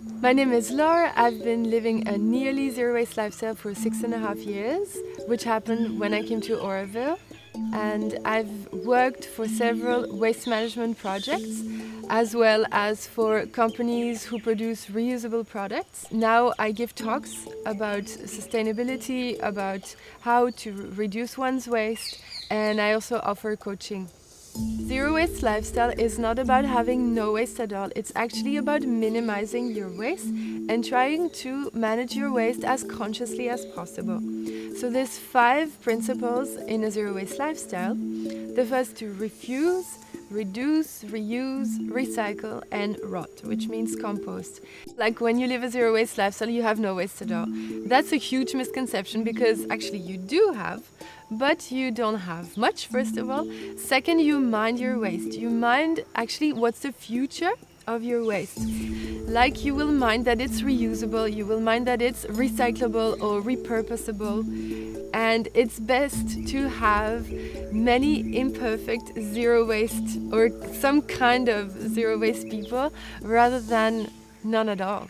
My name is Laura. I've been living a nearly zero-waste lifestyle for 6.5 years, which happened when I came to Auroville. And I've worked for several waste management projects, as well as for companies who produce reusable products. Now I give talks about sustainability, about how to reduce one's waste, and I also offer coaching. Zero waste lifestyle is not about having no waste at all. It's actually about minimizing your waste and trying to manage your waste as consciously as possible. So there's 5 principles in a zero waste lifestyle. The first to refuse, reduce, reuse, recycle, and rot, which means compost. Like when you live a zero waste lifestyle, you have no waste at all. That's a huge misconception because actually you do have, but you don't have much, first of all. Second, you mind your waste. You mind actually what's the future of your waste. Like you will mind that it's reusable, you will mind that it's recyclable or repurposable. And it's best to have many imperfect zero waste or some kind of zero waste people rather than none at all.